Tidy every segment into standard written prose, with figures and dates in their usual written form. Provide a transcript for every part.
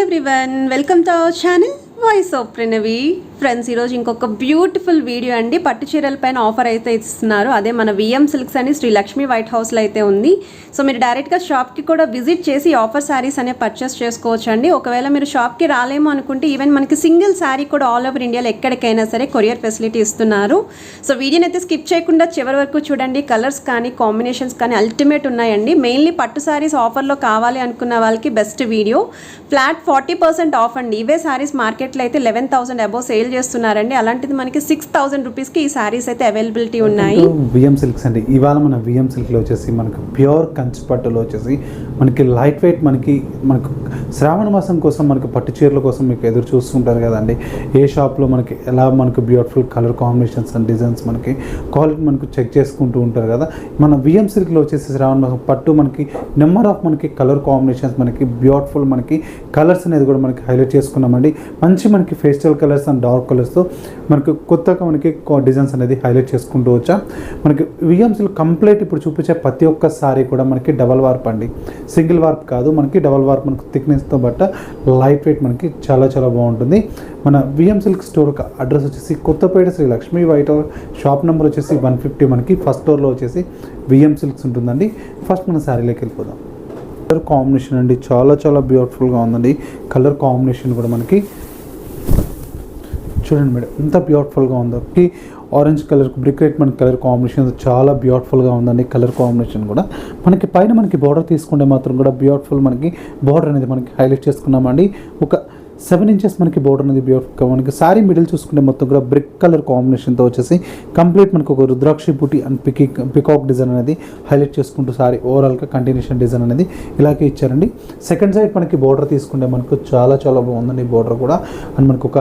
Everyone, welcome to our channel voice of Pranavi. Friends, ఈరోజు ఇంకొక beautiful video అండి. పట్టు చీరల పైన ఆఫర్ అయితే ఇస్తున్నారు. అదే మన విఎం సిల్క్స్ అని శ్రీ లక్ష్మీ వైట్ హౌస్లో అయితే ఉంది. సో మీరు డైరెక్ట్గా షాప్కి కూడా విజిట్ చేసి ఆఫర్ శారీస్ అనే పర్చేస్ చేసుకోవచ్చు అండి. ఒకవేళ మీరు షాప్కి రాలేమో అనుకుంటే ఈవెన్ మనకి సింగిల్ శారీ కూడా ఆల్ ఓవర్ ఇండియాలో ఎక్కడికైనా సరే కొరియర్ ఫెసిలిటీ ఇస్తున్నారు. సో వీడియోని అయితే స్కిప్ చేయకుండా చివరి వరకు చూడండి. కలర్స్ కానీ కాంబినేషన్స్ కానీ అల్టిమేట్ ఉన్నాయండి. మెయిన్లీ పట్టు శారీస్ ఆఫర్లో కావాలి అనుకున్న వాళ్ళకి బెస్ట్ వీడియో. ఫ్లాట్ 40% ఆఫ్ అండి. ఇవే శారీస్ మార్కెట్లో అయితే 11,000 అబోవ్ సేల్ చేస్తున్నారండి. అలాంటిది మనకి 6,000 రూపీస్కి ఈ శారీస్ అయితే అవైలబిలిటీ ఉన్నాయి. విఎం సిల్క్స్ అండి. ఇవాళ మన విఎం సిల్క్లో వచ్చేసి మనకు ప్యూర్ కంచి పట్టులో వచ్చేసి మనకి లైట్ వెయిట్ మనకు శ్రావణ మాసం కోసం మనకు పట్టు చీరల కోసం మీకు ఎదురు చూస్తుంటారు కదండి. ఏ షాప్లో మనకి ఎలా మనకు beautiful colour combinations and designs మనకి క్వాలిటీ మనకు చెక్ చేసుకుంటూ ఉంటారు కదా. మన విఎం సిల్క్లో వచ్చేసి శ్రావణ మాసం పట్టు మనకి నెంబర్ ఆఫ్ మనకి కలర్ కాంబినేషన్స్ మనకి బ్యూటిఫుల్ మనకి కలర్స్ అనేది కూడా మనకి హైలైట్ చేసుకున్నామండి. మంచి మనకి ఫేస్టల్ కలర్స్ అండ్ డార్క్ కలర్స్తో మనకు కొత్తగా మనకి డిజైన్స్ అనేది హైలైట్ చేసుకుంటూ వచ్చా. మనకి విఎం సిల్క్ కంప్లీట్ ఇప్పుడు చూపించే ప్రతి ఒక్క సారీ కూడా మనకి డబల్ వార్ప్ అండి. సింగిల్ వార్ప్ కాదు, మనకి డబల్ వార్ప్ మనకు థిక్నెస్తో బట్ట లైట్ వెయిట్ మనకి చాలా చాలా బాగుంటుంది. మన విఎం సిల్క్ స్టోర్ అడ్రస్ వచ్చేసి Kothapet Sri Lakshmi white house, shop number వచ్చేసి 150. మనకి ఫస్ట్ ఫ్లోర్లో వచ్చేసి విఎం సిల్క్స్ ఉంటుందండి. ఫస్ట్ మన శారీలోకి వెళ్ళిపోదాం. కలర్ కాంబినేషన్ అండి చాలా చాలా బ్యూటిఫుల్గా ఉందండి. కలర్ కాంబినేషన్ కూడా మనకి చూడండి మేడం ఎంత బ్యూటిఫుల్గా ఉందో. ఆరెంజ్ కలర్ బ్రిక్ రెడ్ మన కలర్ కాంబినేషన్ చాలా బ్యూటిఫుల్గా ఉందండి. కలర్ కాంబినేషన్ కూడా మనకి పైన మనకి బార్డర్ తీసుకుంటే మాత్రం కూడా బ్యూటిఫుల్ మనకి బార్డర్ అనేది మనకి హైలైట్ చేసుకున్నామండి. ఒక 7 ఇంచెస్ మనకి బోర్డర్ అనేది బ్యూటిఫుల్గా మనకి శారీ మిడిల్ చూసుకుంటే మొత్తం కూడా బ్రిక్ కలర్ కాంబినేషన్తో వచ్చేసి కంప్లీట్ మనకు ఒక రుద్రాక్షి బూటీ అండ్ పికాక్ డిజైన్ అనేది హైలైట్ చేసుకుంటూ శారీ ఓవరాల్గా కంటిన్యూషన్ డిజైన్ అనేది ఇలాగే ఇచ్చారండి. సెకండ్ సైడ్ మనకి బోర్డర్ తీసుకుంటే మనకు చాలా చాలా బాగుందండి. బోర్డర్ కూడా అండ్ మనకు ఒక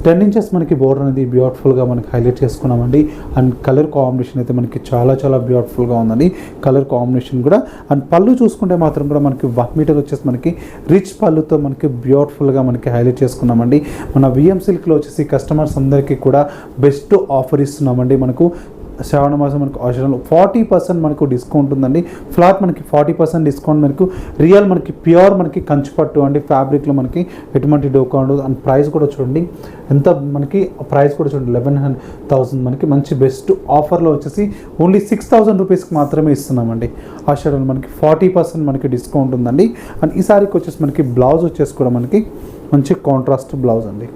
10 ఇంచెస్ మనకి బోర్డర్ అనేది బ్యూటిఫుల్గా మనకి హైలైట్ చేసుకున్నామండి. అండ్ కలర్ కాంబినేషన్ అయితే మనకి చాలా చాలా బ్యూటిఫుల్గా ఉందండి. కలర్ కాంబినేషన్ కూడా అండ్ పళ్ళు చూసుకుంటే మాత్రం కూడా మనకి 1 మీటర్ వచ్చేసి మనకి రిచ్ పళ్ళుతో మనకి బ్యూటిఫుల్గా మనకి హైలైట్ చేసుకున్నామండి. మన విఎం సిల్క్లో వచ్చేసి కస్టమర్స్ అందరికీ కూడా బెస్ట్ ఆఫర్ ఇస్తున్నామండి. మనకు శ్రావణ మాసం మనకు ఆషాఢంలో 40% మనకు డిస్కౌంట్ ఉందండి. ఫ్లాట్ మనకి 40% డిస్కౌంట్ మనకు రియల్ మనకి ప్యూర్ మనకి కంచి పట్టు అండి. ఫ్యాబ్రిక్లో మనకి ఎటువంటి డోకా ఉండదు. అండ్ ప్రైస్ కూడా చూడండి ఎంత మనకి ప్రైస్ కూడా చూడండి 11,000 మనకి మంచి బెస్ట్ ఆఫర్లో వచ్చేసి ఓన్లీ 6,000 రూపీస్కి మాత్రమే ఇస్తున్నామండి. ఆషాఢంలో మనకి 40% మనకి డిస్కౌంట్ ఉందండి. అండ్ ఈ సారీకి వచ్చేసి మనకి బ్లౌజ్ వచ్చేసి కూడా మనకి మంచి కాంట్రాస్ట్ బ్లౌజ్ అండి.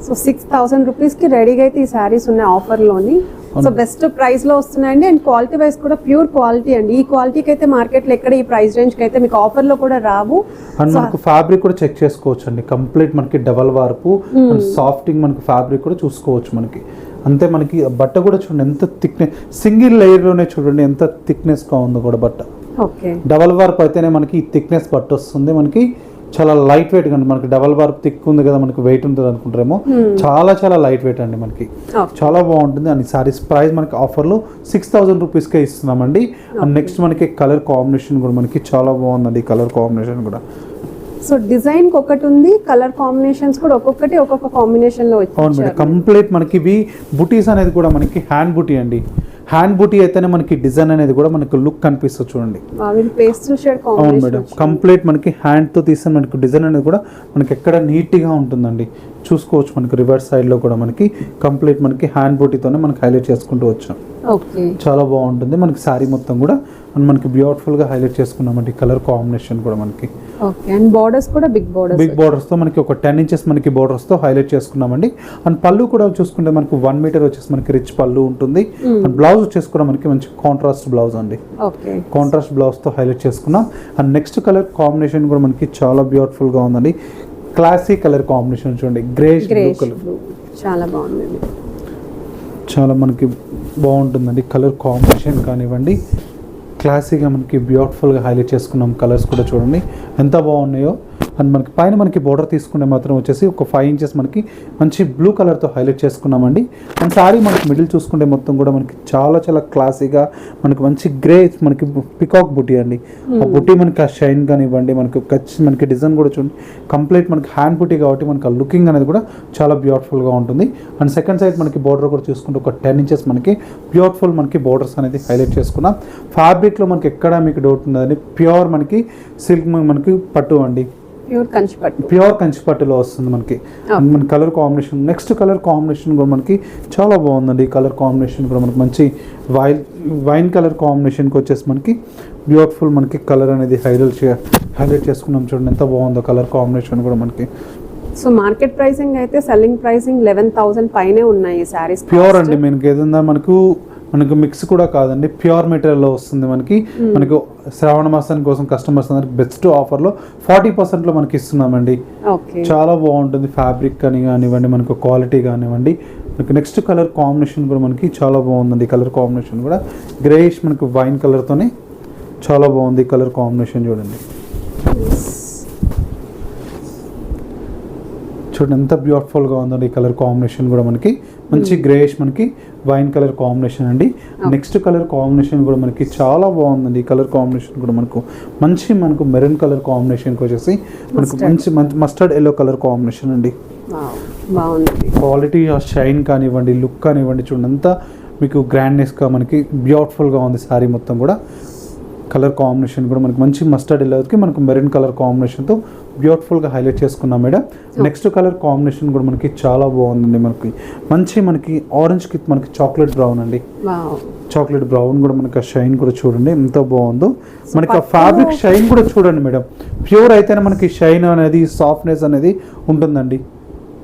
సో 6,000 రూపీస్కి రెడీగా అయితే ఈ శారీస్ ఉన్నాయి ఆఫర్లోని. సో బెస్ట్ ప్రైస్లో వస్తున్నాయండి. అండ్ క్వాలిటీ వైజ్ కూడా ప్యూర్ క్వాలిటీ అండి. ఈ క్వాలిటీకి అయితే మార్కెట్లో ఎక్కడ ఈ ప్రైస్ రేంజ్కి అయితే మీకు ఆఫర్లో కూడా రావు. అండ్ మనకు ఫ్యాబ్రిక్ కూడా చెక్ చేసుకోవచ్చు అండి. కంప్లీట్ మనకి డబల్ వార్పు అండ్ సాఫ్టింగ్ మనకి ఫ్యాబ్రిక్ కూడా చూసుకోవచ్చు మనకి. అంతే మనకి బట్ట కూడా చూడండి ఎంత థిక్నెస్, సింగిల్ లేయర్లోనే చూడండి ఎంత థిక్నెస్గా ఉందో కూడా బట్ట. ఓకే, డబల్ వార్ప్ అయితేనే మనకి ఈ థిక్నెస్ బట్ట వస్తుంది. మనకి చాలా లైట్ వెయిట్ అండి. మనకి డబల్ వార్ప్ థిక్ ఉంది కదా మనకి వెయిట్ ఉంటుంది అనుకుంటారేమో, చాలా చాలా లైట్ వెయిట్ అండి. మనకి చాలా బాగుంటుంది. అండ్ సారీస్ ప్రైస్ మనకి ఆఫర్లో 6,000 రూపీస్కే ఇస్తున్నామండి. అండ్ నెక్స్ట్ మనకి కలర్ కాంబినేషన్ కూడా మనకి చాలా బాగుందండి. కలర్ కాంబినేషన్ కూడా సో డిజైన్ ఒకటి ఉంది, కలర్ కాంబినేషన్స్ కూడా ఒక్కొక్కటి ఒక్కొక్క కాంబినేషన్లో వచ్చాయి. అవును మేడం. కంప్లీట్ మనకి ఇవి బుటీస్ అనేది కూడా మనకి హ్యాండ్ బుటీ అండి. హ్యాండ్ బూటీ అయితేనే మనకి డిజైన్ అనేది కూడా మనకి లుక్ కనిపిస్తుంది చూడండి. అవును మేడం. కంప్లీట్ మనకి హ్యాండ్తో తీసిన మనకి డిజైన్ అనేది కూడా మనకి ఎక్కడ నీట్గా ఉంటుందండి. చూసుకోవచ్చు మనకి రివర్స్ సైడ్లో కూడా మనకి కంప్లీట్ మనకి హ్యాండ్ బూటీతోనే మనకి హైలైట్ చేసుకుంటూ వచ్చాం. చాలా బాగుంటుంది మనకి శారీ మొత్తం కూడా. అండ్ మనకి బ్యూటిఫుల్గా హైలైట్ చేసుకున్నామండి. కలర్ కాంబినేషన్ కూడా మనకి బోర్డర్స్ కూడా బిగ్ బోర్డర్స్తో మనకి ఒక 10 ఇంచెస్ మనకి బోర్డర్స్తో హైలైట్ చేసుకున్నామండి. అండ్ పళ్ళు కూడా చూసుకుంటే మనకి 1 మీటర్ వచ్చేసి మనకి రిచ్ పళ్ళు ఉంటుంది. అండ్ బ్లౌజ్ వచ్చేసి కూడా మనకి మంచి కాంట్రాస్ట్ బ్లౌజ్ అండి. కాంట్రాస్ట్ బ్లౌజ్తో హైలైట్ చేసుకున్నాం. అండ్ నెక్స్ట్ కలర్ కాంబినేషన్ కూడా మనకి చాలా బ్యూటిఫుల్గా ఉందండి. క్లాసిక్ కలర్ కాంబినేషన్ చూడండి, గ్రేష్ బ్లూ కలర్ చాలా బాగుంది. చాలా మనకి బాగుంటుందండి. కలర్ కాంబినేషన్ కానివ్వండి, క్లాసీగా మనకి బ్యూటిఫుల్గా హైలైట్ చేసుకున్నాం. కలర్స్ కూడా చూడండి ఎంత బాగున్నాయో. అండ్ మనకి పైన మనకి బోర్డర్ తీసుకుంటే మాత్రం వచ్చేసి ఒక 5 ఇంచెస్ మనకి మంచి బ్లూ కలర్తో హైలైట్ చేసుకున్నామండి. అండ్ సారీ మనకి మిడిల్ చూసుకుంటే మొత్తం కూడా మనకి చాలా చాలా క్లాసీగా మనకి మంచి గ్రే మనకి పికాక్ బుటీ అండి. ఆ బుటీ మనకి ఆ షైన్ కానివ్వండి, మనకి డిజైన్ కూడా చూడండి కంప్లీట్ మనకి హ్యాండ్ బుటీ కాబట్టి మనకి ఆ లుకింగ్ అనేది కూడా చాలా బ్యూటిఫుల్గా ఉంటుంది. అండ్ సెకండ్ సైడ్ మనకి బోర్డర్ కూడా చూసుకుంటే ఒక 10 ఇంచెస్ మనకి బ్యూటిఫుల్ మనకి బోర్డర్స్ అనేది హైలైట్ చేసుకున్నాం. ఫ్యాబ్రిక్లో మనకి ఎక్కడ మీకు డౌట్ ఉన్నదని ప్యూర్ మనకి సిల్క్ మనకి పట్టు అండి. ప్యూర్ కంచిపట్టు. ప్యూర్ కంచిపట్టులో వస్తుంది మనకి. మన colour combination, next colour combination కూడా మనకి చాలా బాగుందండి. ఈ కలర్ కాంబినేషన్ కూడా మనకి మంచి వైన్ కలర్ కాంబినేషన్కి వచ్చేసి మనకి బ్యూటిఫుల్ మనకి కలర్ అనేది హైలైట్ చేసుకున్నాం. చూడండి ఎంత బాగుందో కలర్ కాంబినేషన్ కూడా మనకి. సో మార్కెట్ ప్రైసింగ్ అయితే సెల్లింగ్ ప్రైసింగ్ 11,000 పైనే ఉన్నాయి ఈ శారీస్. ప్యూర్ అండి, మనకి ఏదైనా మనకు మిక్స్ కూడా కాదండి, ప్యూర్ మెటీరియల్లో వస్తుంది మనకి. మనకు శ్రావణ మాసానికి కోసం కస్టమర్స్ అందరికి బెస్ట్ ఆఫర్లో 40%లో మనకి ఇస్తున్నామండి. చాలా బాగుంటుంది ఫ్యాబ్రిక్ కానివ్వండి, మనకు క్వాలిటీ కానివ్వండి. మనకి నెక్స్ట్ కలర్ కాంబినేషన్ కూడా మనకి చాలా బాగుందండి. కలర్ కాంబినేషన్ కూడా గ్రేయిష్ మనకు వైన్ కలర్తోనే చాలా బాగుంది కలర్ కాంబినేషన్. చూడండి చూడండి ఎంత బ్యూటిఫుల్గా ఉందండి ఈ కలర్ కాంబినేషన్ కూడా మనకి. మంచి గ్రేయిష్ మనకి వైన్ కలర్ కాంబినేషన్ అండి. నెక్స్ట్ కలర్ కాంబినేషన్ కూడా మనకి చాలా బాగుందండి. ఈ కలర్ కాంబినేషన్ కూడా మనకు మెరూన్ కలర్ కాంబినేషన్కి వచ్చేసి మనకు మంచి మస్టర్డ్ ఎల్లో కలర్ కాంబినేషన్ అండి. క్వాలిటీ షైన్ కానివ్వండి, లుక్ కానివ్వండి, చూడండి అంతా మీకు గ్రాండ్నెస్గా మనకి బ్యూటిఫుల్గా ఉంది శారీ మొత్తం కూడా. కలర్ కాంబినేషన్ కూడా మనకి మంచి మస్టర్డ్ ఎల్లోకి మనకు మెరూన్ కలర్ కాంబినేషన్తో బ్యూటిఫుల్గా హైలైట్ చేసుకున్నాం మేడం. నెక్స్ట్ కలర్ కాంబినేషన్ కూడా మనకి చాలా బాగుందండి. మనకి ఆరెంజ్కి మనకి చాక్లెట్ బ్రౌన్ అండి. చాక్లెట్ బ్రౌన్ కూడా మనకి ఆ షైన్ కూడా చూడండి ఎంత బాగుందో. మనకి ఆ ఫ్యాబ్రిక్ షైన్ కూడా చూడండి మేడం. ప్యూర్ అయితేనే మనకి షైన్ అనేది, సాఫ్ట్నెస్ అనేది ఉంటుందండి.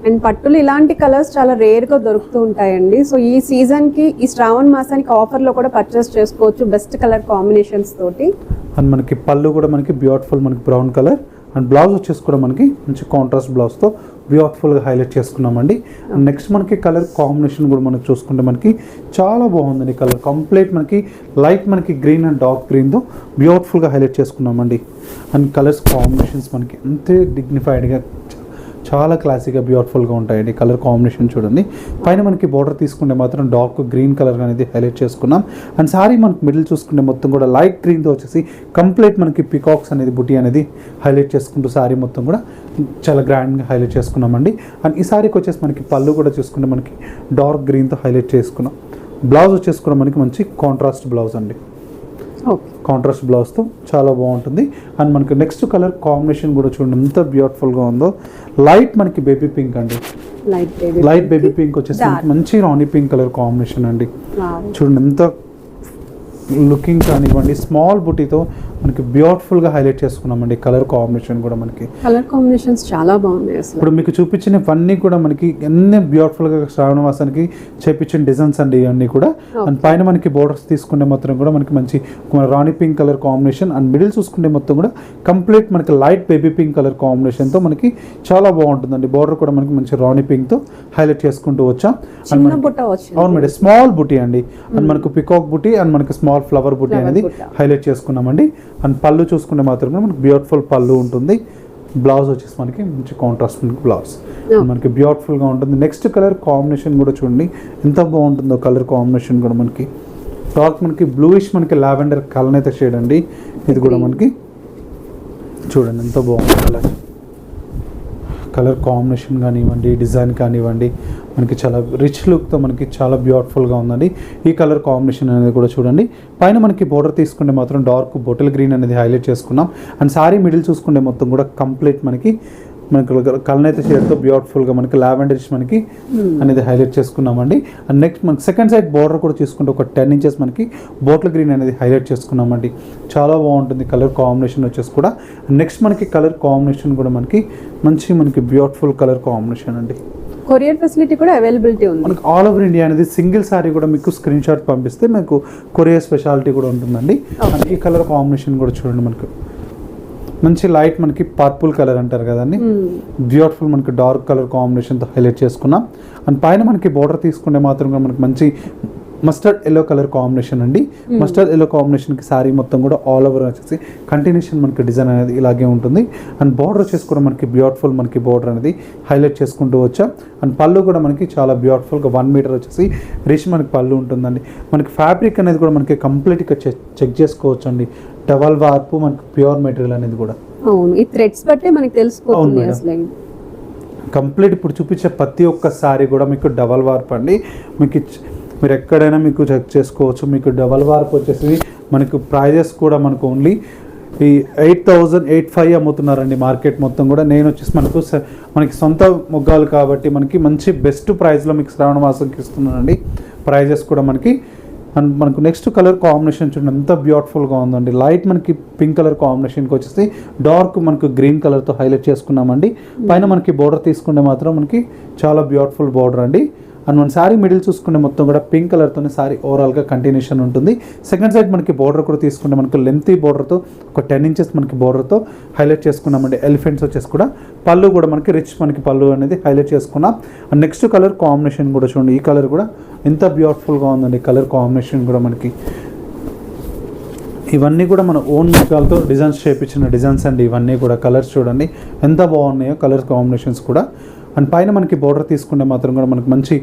అండ్ పట్టులు ఇలాంటి కలర్స్ చాలా రేర్గా దొరుకుతూ ఉంటాయండి. సో ఈ సీజన్కి, ఈ శ్రావణ మాసానికి ఆఫర్లో కూడా పర్చేస్ చేసుకోవచ్చు బెస్ట్ కలర్ కాంబినేషన్స్ తోటి. అండ్ మనకి పళ్ళు కూడా మనకి బ్యూటిఫుల్ మనకి బ్రౌన్ కలర్. అండ్ బ్లౌజ్ వచ్చేసి కూడా మనకి మంచి కాంట్రాస్ట్ బ్లౌజ్తో బ్యూటిఫుల్గా హైలైట్ చేసుకున్నామండి. అండ్ నెక్స్ట్ మనకి కలర్ కాంబినేషన్ కూడా మనకి చూసుకుంటే మనకి చాలా బాగుందండి. కలర్ కంప్లీట్ మనకి లైట్ మనకి గ్రీన్ అండ్ డార్క్ గ్రీన్తో బ్యూటిఫుల్గా హైలైట్ చేసుకున్నామండి. అండ్ కలర్స్ కాంబినేషన్స్ మనకి అంతే డిగ్నిఫైడ్గా చాలా క్లాసీగా బ్యూటిఫుల్గా ఉంటాయండి. కలర్ కాంబినేషన్ చూడండి. పైన మనకి బార్డర్ తీసుకుంటే మాత్రం డార్క్ గ్రీన్ కలర్ అనేది హైలైట్ చేసుకున్నాం. అండ్ సారీ మనకి మిడిల్ చూసుకుంటే మొత్తం కూడా లైట్ గ్రీన్తో వచ్చేసి కంప్లీట్ మనకి పికాక్స్ అనేది బుటీ అనేది హైలైట్ చేసుకుంటూ సారీ మొత్తం కూడా చాలా గ్రాండ్గా హైలైట్ చేసుకున్నామండి. అండ్ ఈ సారీకి వచ్చేసి మనకి పళ్ళు కూడా చూసుకుంటే మనకి డార్క్ గ్రీన్తో హైలైట్ చేసుకున్నాం. బ్లౌజ్ వచ్చేసి కూడా మనకి మంచి కాంట్రాస్ట్ బ్లౌజ్ అండి. కాంట్రాస్ట్ బ్లౌజ్తో చాలా బాగుంటుంది. అండ్ మనకి నెక్స్ట్ కలర్ కాంబినేషన్ కూడా చూడండి ఎంత బ్యూటిఫుల్గా ఉందో. లైట్ మనకి బేబీ పింక్ అండి. లైట్ బేబీ పింక్ వచ్చేసి మనకి మంచి రాణి పింక్ కలర్ కాంబినేషన్ అండి. చూడండి ఎంత లుకింగ్ కానివ్వండి, స్మాల్ బుటీతో మనకి బ్యూటిఫుల్గా హైలైట్ చేసుకున్నామండి. కలర్ కాంబినేషన్ కూడా మనకి కలర్ కాంబినేషన్స్ చాలా బాగున్నాయి. ఇప్పుడు మీకు చూపించినవన్నీ కూడా మనకి ఎన్ని బ్యూటిఫుల్గా శ్రావణ మాసానికి చేపించిన డిజైన్స్ అండి ఇవన్నీ కూడా. అండ్ పైన మనకి బోర్డర్స్ తీసుకుంటే మొత్తం కూడా మనకి మంచి రాణి pink colour combination. And middle చూసుకుంటే మొత్తం కూడా కంప్లీట్ మనకి లైట్ బేబీ పింక్ కలర్ కాంబినేషన్తో మనకి చాలా బాగుంటుందండి. బోర్డర్ కూడా మనకి మంచి రాణి పింక్తో హైలైట్ చేసుకుంటూ వచ్చాం. అవును మేడం, స్మాల్ బుటీ అండి. అండ్ మనకు పికాక్ బుటీ అండ్ మనకి స్మాల్ ఫ్లవర్ బుటీ అనేది హైలైట్ చేసుకున్నామండి. అండ్ పళ్ళు చూసుకుంటే మాత్రం మనకి బ్యూటిఫుల్ పళ్ళు ఉంటుంది. బ్లౌజ్ వచ్చేసి మనకి మంచి కాంట్రాస్ట్ బ్లౌజ్ మనకి బ్యూటిఫుల్గా ఉంటుంది. నెక్స్ట్ కలర్ కాంబినేషన్ కూడా చూడండి ఎంత బాగుంటుందో. కలర్ కాంబినేషన్ కూడా మనకి డార్క్ మనకి బ్లూయిష్ మనకి లావెండర్ కలర్ అయితే షేడ్ అండి. ఇది కూడా మనకి చూడండి ఎంత బాగుంది కలర్ కాంబినేషన్ కానివ్వండి, డిజైన్ కానివ్వండి, మనకి చాలా రిచ్ లుక్తో మనకి చాలా బ్యూటిఫుల్గా ఉందండి. ఈ కలర్ కాంబినేషన్ అనేది కూడా చూడండి. పైన మనకి బోర్డర్ తీసుకుంటే మాత్రం డార్క్ బొటిల్ గ్రీన్ అనేది హైలైట్ చేసుకున్నాం. అండ్ సారీ మిడిల్ చూసుకుంటే మొత్తం కూడా కంప్లీట్ మనకి కలనైతే షేడ్తో బ్యూటిఫుల్గా మనకి లావెండరిష్ మనకి అనేది హైలైట్ చేసుకున్నామండి. అండ్ నెక్స్ట్ మనకి సెకండ్ సైడ్ బోర్డర్ కూడా చూసుకుంటే ఒక 10 ఇంచెస్ మనకి బోటిల్ గ్రీన్ అనేది హైలైట్ చేసుకున్నామండి. చాలా బాగుంటుంది కలర్ కాంబినేషన్ వచ్చేసి కూడా. నెక్స్ట్ మనకి కలర్ కాంబినేషన్ కూడా మనకి మంచి బ్యూటిఫుల్ కలర్ కాంబినేషన్ అండి. కొరియర్ ఫెసిలిటీ కూడా అవైలబిలిటీ ఉంది మనకి ఆల్ ఓవర్ ఇండియా అనేది. సింగిల్ సారీ కూడా మీకు స్క్రీన్ షాట్ పంపిస్తే మీకు కొరియర్ స్పెషాలిటీ కూడా ఉంటుందండి. ఈ కలర్ కాంబినేషన్ కూడా చూడండి మనకు మంచి లైట్ మనకి పర్పుల్ కలర్ అంటారు కదండి, బ్యూటిఫుల్ మనకి డార్క్ కలర్ కాంబినేషన్తో హైలైట్ చేసుకున్నాం. అండ్ పైన మనకి బోర్డర్ తీసుకుంటే మాత్రం మనకి మంచి మస్టర్డ్ ఎల్లో కలర్ కాంబినేషన్ అండి. మస్టర్డ్ ఎల్లో కాంబినేషన్కి శారీ మొత్తం కూడా ఆల్ ఓవర్ వచ్చేసి కంటిన్యూషన్ మనకి డిజైన్ అనేది ఇలాగే ఉంటుంది. అండ్ బార్డర్ వచ్చేసి కూడా మనకి బ్యూటిఫుల్ మనకి బార్డర్ అనేది హైలైట్ చేసుకుంటూ వచ్చాం. అండ్ పళ్ళు కూడా మనకి చాలా బ్యూటిఫుల్గా 1 మీటర్ వచ్చేసి రిచ్ మనకి పళ్ళు ఉంటుందండి. మనకి ఫ్యాబ్రిక్ అనేది కూడా మనకి కంప్లీట్గా చెక్ చేసుకోవచ్చు అండి. డబల్ వార్పు మనకి ప్యూర్ మెటీరియల్ అనేది కూడా. అవును, ఈ థ్రెడ్స్ బట్టే మనకి తెలిసిపోతుంది అసలు. కంప్లీట్ ఇప్పుడు చూపించే ప్రతి ఒక్క సారీ కూడా మీకు డబల్ వార్ప్ అండి. మీరు ఎక్కడైనా మీకు చెక్ చేసుకోవచ్చు. మీకు డబల్ వార్ప్ వచ్చేసి మనకు ప్రైజెస్ కూడా మనకు ఓన్లీ ఈ 8,805 అమ్ముతున్నారండి మార్కెట్ మొత్తం కూడా. నేను వచ్చేసి మనకి సొంత ముగ్గాలు కాబట్టి మనకి మంచి బెస్ట్ ప్రైస్లో మీకు శ్రావణ మాసంకి ఇస్తున్నానండి. ప్రైజెస్ కూడా మనకి అండ్ మనకు నెక్స్ట్ కలర్ కాంబినేషన్ చూడండి ఎంత బ్యూటిఫుల్గా ఉందండి. లైట్ మనకి పింక్ కలర్ కాంబినేషన్కి వచ్చేసి డార్క్ మనకు గ్రీన్ కలర్తో హైలైట్ చేసుకున్నామండి. పైన మనకి బోర్డర్ తీసుకుంటే మాత్రం మనకి చాలా బ్యూటిఫుల్ బోర్డర్ అండి. అండ్ మన శారీ మిడిల్ చూసుకుంటే మొత్తం కూడా పింక్ కలర్తోనే శారీ ఓవరాల్గా కంటిన్యూషన్ ఉంటుంది. సెకండ్ సైడ్ మనకి బోర్డర్ కూడా తీసుకుంటే మనకు లెంతీ బోర్డర్తో ఒక 10 ఇంచెస్ మనకి బోర్డర్తో హైలైట్ చేసుకున్నామండి. ఎలిఫెంట్స్ వచ్చేసి కూడా పళ్ళు కూడా మనకి రిచ్ మనకి పళ్ళు అనేది హైలైట్ చేసుకున్నాం. అండ్ నెక్స్ట్ కలర్ కాంబినేషన్ కూడా చూడండి, ఈ కలర్ కూడా ఎంత బ్యూటిఫుల్గా ఉందండి. కలర్ కాంబినేషన్ కూడా మనకి ఇవన్నీ కూడా మన ఓన్ ముగ్గాలతో డిజైన్స్ చేయించిన డిజైన్స్ అండి. ఇవన్నీ కూడా కలర్స్ చూడండి ఎంత బాగున్నాయో కలర్ కాంబినేషన్స్ కూడా. అండ్ పైన మనకి బోర్డర్ తీసుకుంటే మాత్రం కూడా మనకు మంచి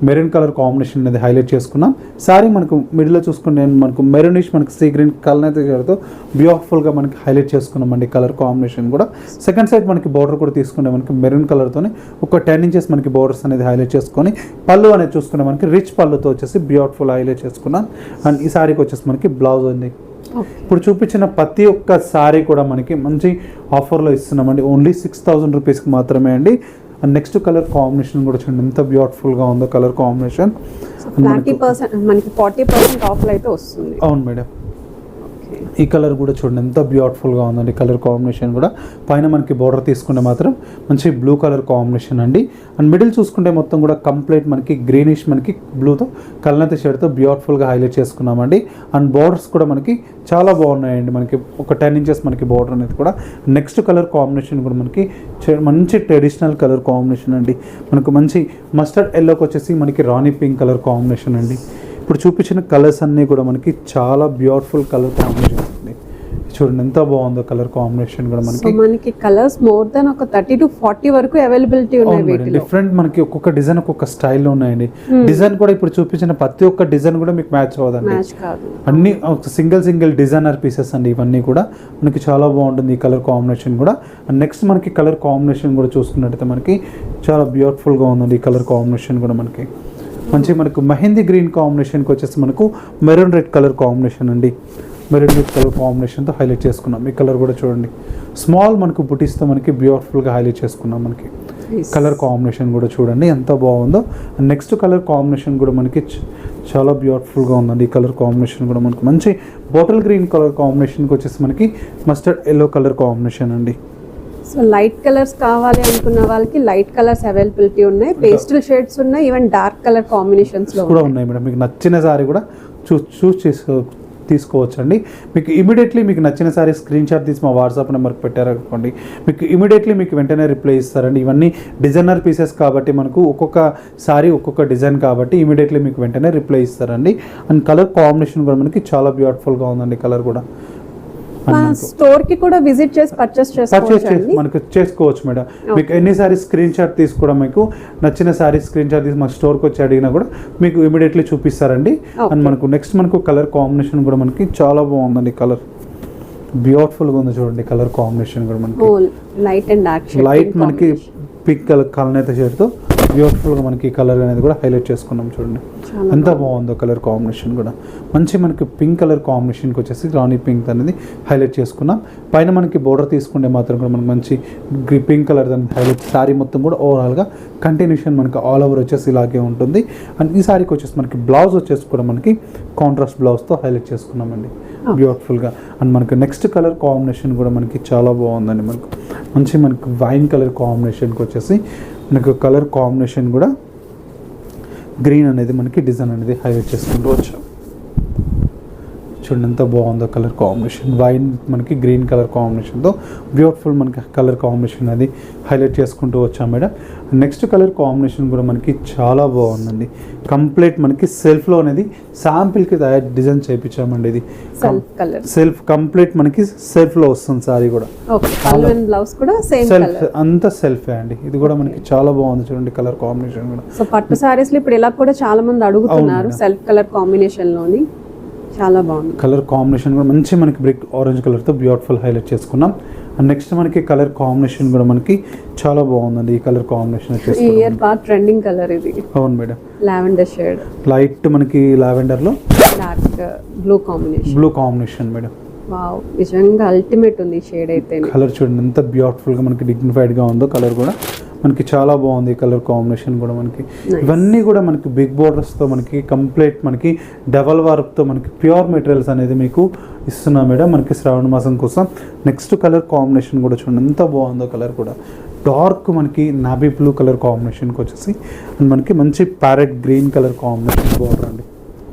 మెరూన్ కలర్ కాంబినేషన్ అనేది హైలైట్ చేసుకున్నాం. శారీ మనకు మిడిల్లో చూసుకుంటే మనకు మెరూనిష్ మనకి సీ గ్రీన్ కలర్ అయితే బ్యూటిఫుల్గా మనకి హైలైట్ చేసుకున్నామండి కలర్ కాంబినేషన్ కూడా. సెకండ్ సైడ్ మనకి బోర్డర్ కూడా తీసుకుంటే మనకి మెరూన్ కలర్తోనే ఒక 10 ఇంచెస్ మనకి బోర్డర్స్ అనేది హైలైట్ చేసుకొని పళ్ళు అనేది చూసుకుంటే మనకి రిచ్ పళ్ళుతో వచ్చేసి బ్యూటిఫుల్ హైలైట్ చేసుకున్నాం. అండ్ ఈ శారీకి వచ్చేసి మనకి బ్లౌజ్ ఉంది. ఇప్పుడు చూపించిన ప్రతి ఒక్క శారీ కూడా మనకి మంచి ఆఫర్లో ఇస్తున్నామండి. ఓన్లీ 6,000 రూపీస్కి మాత్రమే అండి. అండ్ నెక్స్ట్ కలర్ కాంబినేషన్ కూడా చూడండి ఎంత బ్యూటిఫుల్గా ఉందో కలర్ కాంబినేషన్. 40% మనకి 40% ఆఫ్లో అయితే వస్తుంది. అవును మేడం. ఈ కలర్ కూడా చూడండి ఎంత బ్యూటిఫుల్గా ఉందండి కలర్ కాంబినేషన్ కూడా. పైన మనకి బోర్డర్ తీసుకుంటే మాత్రం మంచి బ్లూ కలర్ కాంబినేషన్ అండి. అండ్ మిడిల్ చూసుకుంటే మొత్తం కూడా కంప్లీట్ మనకి గ్రీనిష్ మనకి బ్లూతో కల్నతి షేడ్తో బ్యూటిఫుల్గా హైలైట్ చేసుకున్నామండి. అండ్ బోర్డర్స్ కూడా మనకి చాలా బాగున్నాయండి. మనకి ఒక 10 ఇంచెస్ మనకి బోర్డర్ అనేది కూడా. నెక్స్ట్ కలర్ కాంబినేషన్ కూడా మనకి మంచి ట్రెడిషనల్ కలర్ కాంబినేషన్ అండి. మనకు మంచి మస్టర్డ్ ఎల్లోకి వచ్చేసి మనకి రాణి పింక్ కలర్ కాంబినేషన్ అండి. ఇప్పుడు చూపించిన కలర్స్ అన్నీ కూడా మనకి చాలా బ్యూటిఫుల్ కలర్ కాంబినేషన్ అండి. చూడండి ఎంత బాగుందో కలర్ కాంబినేషన్ కూడా మనకి కలర్స్ మోర్ దెన్ ఒక 30 to 40 వరకు అవైలబిలిటీ ఉన్నాయి. డిఫరెంట్ మనకి ఒక్కొక్క డిజైన్ ఒక్కొక్క స్టైల్లో ఉన్నాయండి. డిజైన్ కూడా ఇప్పుడు చూపించిన ప్రతి ఒక్క డిజైన్ కూడా మీకు మ్యాచ్ అవ్వదండి. అన్ని సింగిల్ డిజైనర్ పీసెస్ అండి. ఇవన్నీ కూడా మనకి చాలా బాగుంటుంది ఈ కలర్ కాంబినేషన్ కూడా. అండ్ నెక్స్ట్ మనకి కలర్ కాంబినేషన్ కూడా చూసుకున్నట్టయితే మనకి చాలా బ్యూటిఫుల్గా ఉందండి ఈ కలర్ కాంబినేషన్ కూడా. మనకి మంచి మనకు మెహందీ గ్రీన్ కాంబినేషన్కి వచ్చేసి మనకు మెరూన్ రెడ్ కలర్ కాంబినేషన్ అండి. మెరూన్ రెడ్ కలర్ కాంబినేషన్తో హైలైట్ చేసుకున్నాం. ఈ కలర్ కూడా చూడండి స్మాల్ మనకు బుటీస్తో మనకి బ్యూటిఫుల్గా హైలైట్ చేసుకున్నాం. మనకి కలర్ కాంబినేషన్ కూడా చూడండి ఎంత బాగుందో. అండ్ నెక్స్ట్ కలర్ కాంబినేషన్ కూడా మనకి చాలా బ్యూటిఫుల్గా ఉందండి. ఈ కలర్ కాంబినేషన్ కూడా మనకు మంచి బాటిల్ గ్రీన్ కలర్ కాంబినేషన్కి వచ్చేసి మనకి మస్టర్డ్ ఎల్లో కలర్ కాంబినేషన్ అండి. సో లైట్ కలర్స్ కావాలి అనుకున్న వాళ్ళకి లైట్ కలర్స్ అవైలబిలిటీ ఉన్నాయి, పేస్టల్ షేడ్స్ ఉన్నాయి, ఈవెన్ డార్క్ కలర్ కాంబినేషన్స్ లో కూడా ఉన్నాయి మేడం. మీకు నచ్చిన సారీ కూడా చూస్ తీసుకోవచ్చండి. మీకు ఇమీడియట్లీ మీకు నచ్చిన సారీ స్క్రీన్ షాట్ తీసి మా వాట్సాప్ నెంబర్కి పెట్టారనుకోండి, మీకు ఇమీడియట్లీ మీకు వెంటనే రిప్లై ఇస్తారండి. ఇవన్నీ డిజైనర్ పీసెస్ కాబట్టి మనకు ఒక్కొక్క సారీ ఒక్కొక్క డిజైన్ కాబట్టి ఇమీడియట్లీ మీకు వెంటనే రిప్లై ఇస్తారండి. అండ్ కలర్ కాంబినేషన్ కూడా మనకి చాలా బ్యూటిఫుల్గా ఉందండి. కలర్ కూడా స్టోర్ కి కూడా విజిట్ చేసి పర్చేస్ మనకు చేసుకోవచ్చు మేడం. మీకు ఎన్ని సారీ స్క్రీన్ షాట్ తీసి కూడా మీకు నచ్చిన సారీ స్క్రీన్ షాట్ తీసి మా స్టోర్కి వచ్చి అడిగినా కూడా మీకు ఇమీడియట్లీ చూపిస్తారండి. అండ్ మనకు నెక్స్ట్ మనకు కలర్ కాంబినేషన్ కూడా మనకి చాలా బాగుందండి. కలర్ బ్యూటిఫుల్గా ఉంది చూడండి. కలర్ కాంబినేషన్ కూడా మనకి లైట్ అండ్ డార్క్ లైట్ మనకి పింక్ కలర్ కలనైతే షేడ్తో బ్యూటిఫుల్గా మనకి కలర్ అనేది కూడా హైలైట్ చేసుకున్నాం. చూడండి ఎంత బాగుందో కలర్ కాంబినేషన్ కూడా. మంచి మనకి పింక్ కలర్ కాంబినేషన్కి వచ్చేసి రాణి పింక్ అనేది హైలైట్ చేసుకున్నాం. పైన మనకి బోర్డర్ తీసుకుంటే మాత్రం కూడా మనకి మంచి పింక్ కలర్ దాన్ని హైలైట్. శారీ మొత్తం కూడా ఓవరాల్గా కంటిన్యూషన్ మనకి ఆల్ ఓవర్ వచ్చేసి ఇలాగే ఉంటుంది. అండ్ ఈ శారీకి వచ్చేసి మనకి బ్లౌజ్ వచ్చేసి కూడా మనకి కాంట్రాస్ట్ బ్లౌజ్తో హైలైట్ చేసుకున్నామండి బ్యూటిఫుల్గా. అండ్ మనకి నెక్స్ట్ కలర్ కాంబినేషన్ కూడా మనకి చాలా బాగుందండి. మనకు మంచి మనకి వైన్ కలర్ కాంబినేషన్కి వచ్చేసి మనకు కలర్ కాంబినేషన్ కూడా గ్రీన్ అనేది మనకి డిజైన్ అనేది హైలైట్ చేసుకుంటూ వచ్చాం. చూడండి ఎంత బాగుందో కలర్ కాంబినేషన్. వైన్ మనకి గ్రీన్ కలర్ కాంబినేషన్తో బ్యూటిఫుల్ మనకి కలర్ కాంబినేషన్ అది హైలైట్ చేసుకుంటూ వచ్చాం మేడం. నెక్స్ట్ కలర్ కాంబినేషన్ కూడా మనకి చాలా బాగుందండి. కంప్లీట్ మనకి సెల్ఫ్లో అనేది శాంపిల్కి డిజైన్ చేయించామండి. ఇది సెల్ఫ్ కంప్లీట్ మనకి సెల్ఫ్లో వస్తుంది సారీ కూడా. సెల్ఫ్ అంతా సెల్ఫే అండి. ఇది కూడా మనకి చాలా బాగుంది చూడండి కలర్ కాంబినేషన్ కూడా. సో పట్టు సారీస్ ఇప్పుడు ఇలా కూడా చాలా మంది అడుగుతున్నారు సెల్ఫ్ కలర్ కాంబినేషన్ లోని. చాలా బాగుంది కలర్ కాంబినేషన్ కూడా. మంచి మనకి బ్రిక్ ఆరెంజ్ కలర్తో బ్యూటిఫుల్ హైలైట్ చేసుకున్నాం. అండ్ నెక్స్ట్ మనకి కలర్ కాంబినేషన్ కూడా మనకి చాలా బాగుందండి. ఈ కలర్ కాంబినేషన్ వచ్చేసి ఇయర్ బాగా ట్రెండింగ్ కలర్ ఇది. అవును మేడం. లావెండర్ షేడ్ లైట్ మనకి లావెండర్లో dark blue combination madam. Wow, నిజంగా అల్టిమేట్ ఉంది షేడ్ అయితే. కలర్ చూడండి ఎంత బ్యూటిఫుల్గా మనకి డిగ్నిఫైడ్గా ఉందో. కలర్ కూడా మనకి చాలా బాగుంది. కలర్ కాంబినేషన్ కూడా మనకి ఇవన్నీ కూడా మనకి బిగ్ బోర్డర్స్తో మనకి కంప్లీట్ మనకి డబల్ వర్క్తో మనకి ప్యూర్ మెటీరియల్స్ అనేది మీకు ఇస్తున్నాం మేడం మనకి శ్రావణ మాసం కోసం. నెక్స్ట్ కలర్ కాంబినేషన్ కూడా చూడండి ఎంత బాగుందో. కలర్ కూడా డార్క్ మనకి నాబీ బ్లూ కలర్ కాంబినేషన్కి వచ్చేసి అండ్ మనకి మంచి parrot green colour combination border అండి.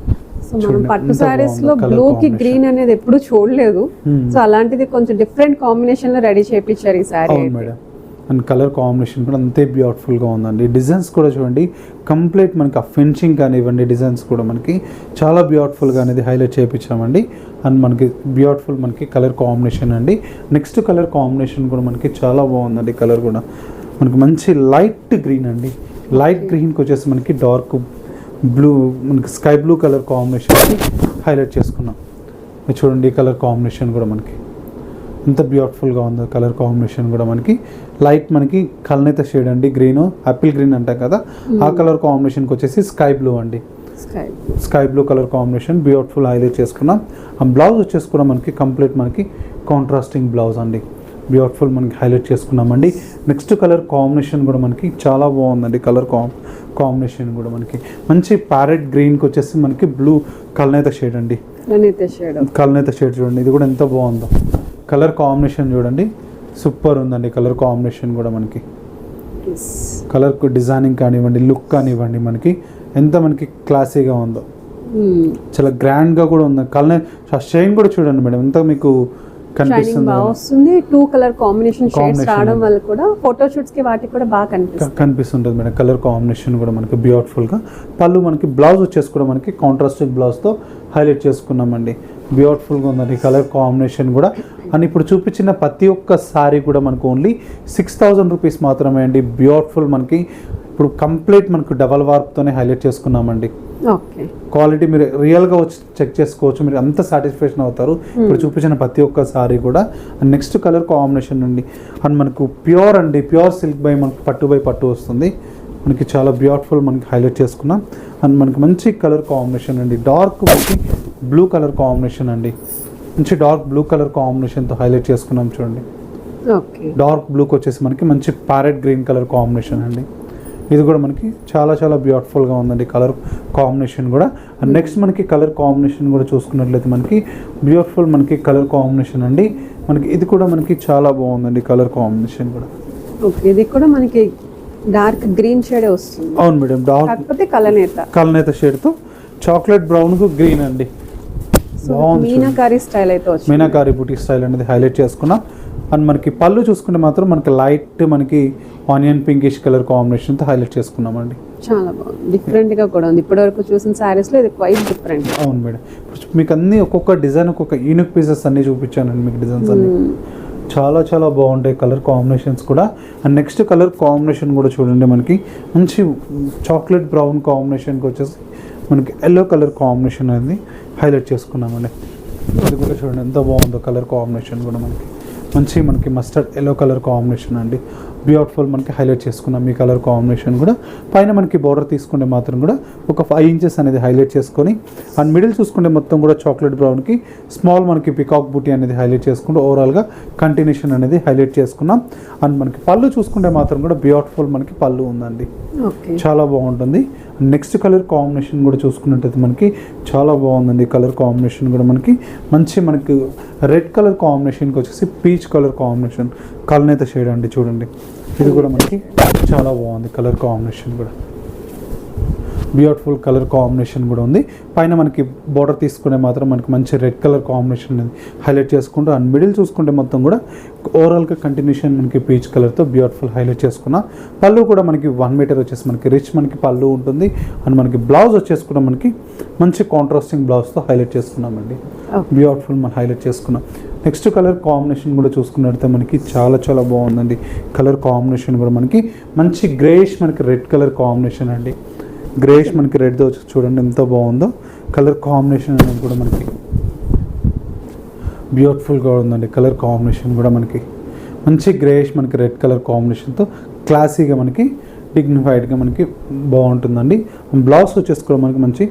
సో మనం పట్టు సారీస్ లో బ్లూ కి గ్రీన్ అనేది ఎప్పుడు చూడలేదు. సో అలాంటిది కొంచెం డిఫరెంట్ కాంబినేషన్ లో రెడీ చేయించారు ఈ సారీ. అవును మేడం. అండ్ కలర్ కాంబినేషన్ కూడా అంతే బ్యూటిఫుల్గా ఉందండి. డిజైన్స్ కూడా చూడండి కంప్లీట్ మనకి ఆ ఫినిషింగ్ కానివ్వండి డిజైన్స్ కూడా మనకి చాలా బ్యూటిఫుల్గా అనేది హైలైట్ చేయించామండి. అండ్ మనకి బ్యూటిఫుల్ మనకి కలర్ కాంబినేషన్ అండి. నెక్స్ట్ కలర్ కాంబినేషన్ కూడా మనకి చాలా బాగుందండి. కలర్ కూడా మనకి మంచి లైట్ గ్రీన్ అండి. లైట్ గ్రీన్కి వచ్చేసి మనకి డార్క్ బ్లూ మనకి sky blue colour combination highlight చేసుకున్నాం. మీరు చూడండి ఈ కలర్ కాంబినేషన్ కూడా మనకి ఎంత బ్యూటిఫుల్గా ఉందో. కలర్ కాంబినేషన్ కూడా మనకి లైట్ మనకి కల్నేత షేడ్ అండి. గ్రీన్ యాపిల్ గ్రీన్ అంటాం కదా ఆ కలర్ కాంబినేషన్కి వచ్చేసి స్కై బ్లూ అండి. Sky blue colour combination beautiful highlight చేసుకున్నాం. ఆ బ్లౌజ్ వచ్చేసి కూడా మనకి కంప్లీట్ మనకి కాంట్రాస్టింగ్ బ్లౌజ్ అండి. బ్యూటిఫుల్ మనకి హైలైట్ చేసుకున్నామండి. నెక్స్ట్ కలర్ కాంబినేషన్ కూడా మనకి చాలా బాగుందండి. కలర్ కాంబినేషన్ కూడా మనకి మంచి ప్యారెట్ గ్రీన్కి వచ్చేసి మనకి బ్లూ కల్నేత షేడ్ అండి. కల్నేత షేడ్ చూడండి ఇది కూడా ఎంత బాగుందో. కలర్ కాంబినేషన్ చూడండి సూపర్ ఉందండి. కలర్ కాంబినేషన్ కూడా మనకి కలర్ డిజైనింగ్ కానివ్వండి లుక్ కానివ్వండి మనకి ఎంత మనకి క్లాసీగా ఉందో. చాలా గ్రాండ్గా కూడా ఉంది. కలర్ షైన్ కూడా చూడండి మేడం ఎంత మీకు కనిపిస్తుంది. టూ కలర్ కాంబినేషన్ షేడ్స్ రావడం వల్ల కూడా ఫోటో షూట్స్ కి వాటికి కూడా బాగా కనిపిస్తుంటుంది మేడం. కలర్ కాంబినేషన్ కూడా మనకి బ్యూటిఫుల్ గా. పళ్ళు మనకి బ్లౌజ్ వచ్చేసి కూడా మనకి కాంట్రాస్టింగ్ బ్లౌజ్ తో హైలైట్ చేసుకున్నామండి. బ్యూటిఫుల్ గా ఉందండి కలర్ కాంబినేషన్ కూడా. అండ్ ఇప్పుడు చూపించిన ప్రతి ఒక్క సారీ కూడా మనకు ఓన్లీ 6000 రూపీస్ మాత్రమే అండి. బ్యూటిఫుల్ మనకి ఇప్పుడు కంప్లీట్ మనకు డబల్ వార్ప్తోనే హైలైట్ చేసుకున్నామండి. క్వాలిటీ మీరు రియల్గా వచ్చి చెక్ చేసుకోవచ్చు. మీరు అంత సాటిస్ఫాక్షన్ అవుతారు ఇప్పుడు చూపించిన ప్రతి ఒక్క సారీ కూడా. అండ్ నెక్స్ట్ కలర్ కాంబినేషన్ అండి. అండ్ మనకు ప్యూర్ అండి ప్యూర్ సిల్క్ బై మనకు పట్టు వస్తుంది మనకి. చాలా బ్యూటిఫుల్ మనకి హైలైట్ చేసుకున్నాం. అండ్ మనకి మంచి కలర్ కాంబినేషన్ అండి. డార్క్ మనకి బ్లూ కలర్ కాంబినేషన్ అండి. మంచి డార్క్ బ్లూ కలర్ కాంబినేషన్తో హైలైట్ చేసుకున్నాం చూడండి. డార్క్ బ్లూకి వచ్చేసి మనకి మంచి ప్యారెట్ గ్రీన్ కలర్ కాంబినేషన్ అండి. ఇది కూడా మనకి చాలా చాలా బ్యూటిఫుల్గా ఉందండి కలర్ కాంబినేషన్ కూడా. అండ్ నెక్స్ట్ మనకి కలర్ కాంబినేషన్ కూడా చూసుకున్నట్లయితే మనకి బ్యూటిఫుల్ మనకి కలర్ కాంబినేషన్ అండి. మనకి ఇది కూడా మనకి చాలా బాగుందండి కలర్ కాంబినేషన్ కూడా. ఇది కూడా మనకి డార్క్ గ్రీన్ షేడ్ వస్తుంది. అవును మేడం. డార్క్ కలనేత షేడ్తో చాక్లెట్ బ్రౌన్కు గ్రీన్ అండి. బాగుంది. మీనాకారి స్టైల్ అయితే వచ్చింది. మీనాకారి బుటీ స్టైల్ అనేది హైలైట్ చేసుకున్నాం. అండ్ మనకి పళ్ళు చూసుకుంటే మాత్రం మనకి లైట్ మనకి ఆనియన్ పింకిష్ కలర్ కాంబినేషన్తో హైలైట్ చేసుకున్నామండి. చాలా బాగుంది. డిఫరెంట్గా కూడా ఉంది. ఇప్పటివరకు చూసిన శారీస్లో ఇది క్వైట్ డిఫరెంట్. అవును మేడం. మీకు అన్ని ఒక్కొక్క డిజైన్ ఒక్కొక్క యూనిక్ పీసెస్ అన్నీ చూపించానండి మీకు. డిజైన్స్ అన్ని చాలా చాలా బాగుంటాయి కలర్ కాంబినేషన్స్ కూడా. అండ్ నెక్స్ట్ కలర్ కాంబినేషన్ కూడా చూడండి మనకి మంచి చాక్లెట్ బ్రౌన్ కాంబినేషన్కి వచ్చేసి మనకి ఎల్లో కలర్ కాంబినేషన్ అనేది హైలైట్ చేసుకున్నామండి. అది కూడా చూడండి ఎంత బాగుందో కలర్ కాంబినేషన్ కూడా మనకి. మంచి మనకి మస్టర్డ్ ఎల్లో కలర్ కాంబినేషన్ అండి. బ్యూటిఫుల్ మనకి హైలైట్ చేసుకున్నాం ఈ కలర్ కాంబినేషన్ కూడా. పైన మనకి బోర్డర్ తీసుకుంటే మాత్రం కూడా ఒక 5 ఇంచెస్ అనేది హైలైట్ చేసుకొని అండ్ మిడిల్ చూసుకుంటే మొత్తం కూడా చాక్లెట్ బ్రౌన్కి స్మాల్ మనకి పికాక్ బూటీ అనేది హైలైట్ చేసుకుంటూ ఓవరాల్గా కంటిన్యూషన్ అనేది హైలైట్ చేసుకున్నాం. అండ్ మనకి పళ్ళు చూసుకుంటే మాత్రం కూడా బ్యూటిఫుల్ మనకి పళ్ళు ఉందండి. చాలా బాగుంటుంది. నెక్స్ట్ కలర్ కాంబినేషన్ కూడా చూసుకున్నట్టయితే మనకి చాలా బాగుందండి కలర్ కాంబినేషన్ కూడా మనకి. మంచి మనకి రెడ్ కలర్ కాంబినేషన్కి వచ్చేసి పీచ్ కలర్ కాంబినేషన్ కలనేత షేడ్ అండి చూడండి. ఇది కూడా మనకి చాలా బాగుంది కలర్ కాంబినేషన్ కూడా. బ్యూటిఫుల్ కలర్ కాంబినేషన్ కూడా ఉంది. పైన మనకి బోర్డర్ తీసుకునే మాత్రం మనకి మంచి రెడ్ కలర్ కాంబినేషన్ అనేది హైలైట్ చేసుకుంటూ అండ్ మిడిల్ చూసుకుంటే మొత్తం కూడా ఓవరాల్గా కంటిన్యూషన్ మనకి పీచ్ కలర్తో బ్యూటిఫుల్ హైలైట్ చేసుకున్నాం. పళ్ళు కూడా మనకి 1 మీటర్ వచ్చేసి మనకి రిచ్ మనకి పళ్ళు ఉంటుంది. అండ్ మనకి బ్లౌజ్ వచ్చేసి కూడా మనకి మంచి కాంట్రాస్టింగ్ బ్లౌజ్తో హైలైట్ చేసుకున్నామండి. బ్యూటిఫుల్ మనం హైలైట్ చేసుకున్నాం. నెక్స్ట్ కలర్ కాంబినేషన్ కూడా చూసుకున్నట్లయితే మనకి చాలా చాలా బాగుందండి కలర్ కాంబినేషన్ కూడా మనకి. మంచి గ్రేష్ మనకి రెడ్ కలర్ కాంబినేషన్ అండి. గ్రేష్ మనకి రెడ్తో చూడండి ఎంత బాగుందో కలర్ కాంబినేషన్ అనేది కూడా మనకి బ్యూటిఫుల్గా ఉందండి. కలర్ కాంబినేషన్ కూడా మనకి మంచి గ్రేష్ మనకి రెడ్ కలర్ కాంబినేషన్తో క్లాసీగా మనకి డిగ్నిఫైడ్గా మనకి బాగుంటుందండి. బ్లౌజ్ వచ్చేసి కూడా మనకి మంచి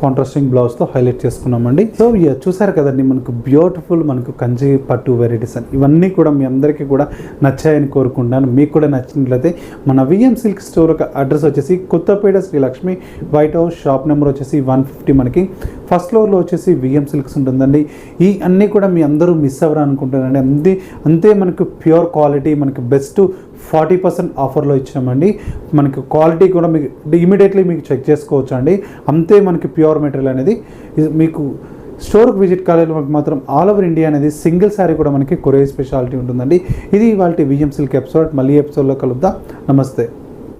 కాంట్రాస్టింగ్ బ్లౌజ్తో హైలైట్ చేసుకున్నామండి. సో చూసారు కదండి, మనకు బ్యూటిఫుల్ మనకు కంచి పట్టు వెరైటీస్ అని ఇవన్నీ కూడా మీ అందరికీ కూడా నచ్చాయని కోరుకుంటున్నాను. మీకు కూడా నచ్చినట్లయితే మన విఎం సిల్క్ స్టోర్ యొక్క అడ్రస్ వచ్చేసి Kothapet Sri Lakshmi white house, shop number వచ్చేసి 150, మనకి ఫస్ట్ ఫ్లోర్లో వచ్చేసి విఎం సిల్క్స్ ఉంటుందండి. ఈ అన్నీ కూడా మీ అందరూ మిస్ అవ్వరు అనుకుంటున్నానండి. అంతే మనకు ప్యూర్ క్వాలిటీ, మనకు బెస్ట్ 40% ఆఫర్లో ఇచ్చామండి. మనకు క్వాలిటీ కూడా మీకు ఇమీడియట్లీ మీకు చెక్ చేసుకోవచ్చు అండి. అంతే మనకి ప్యూర్ మెటీరియల్ అనేది మీకు స్టోర్కి విజిట్ కాలేదు మనకు మాత్రం ఆల్ ఓవర్ ఇండియా అనేది సింగిల్ శారీ కూడా మనకి కొరియర్ స్పెషాలిటీ ఉంటుందండి. ఇది ఇవాళ విఎం సిల్క్ ఎపిసోడ్. మళ్ళీ ఎపిసోడ్లో కలుద్దాం. నమస్తే.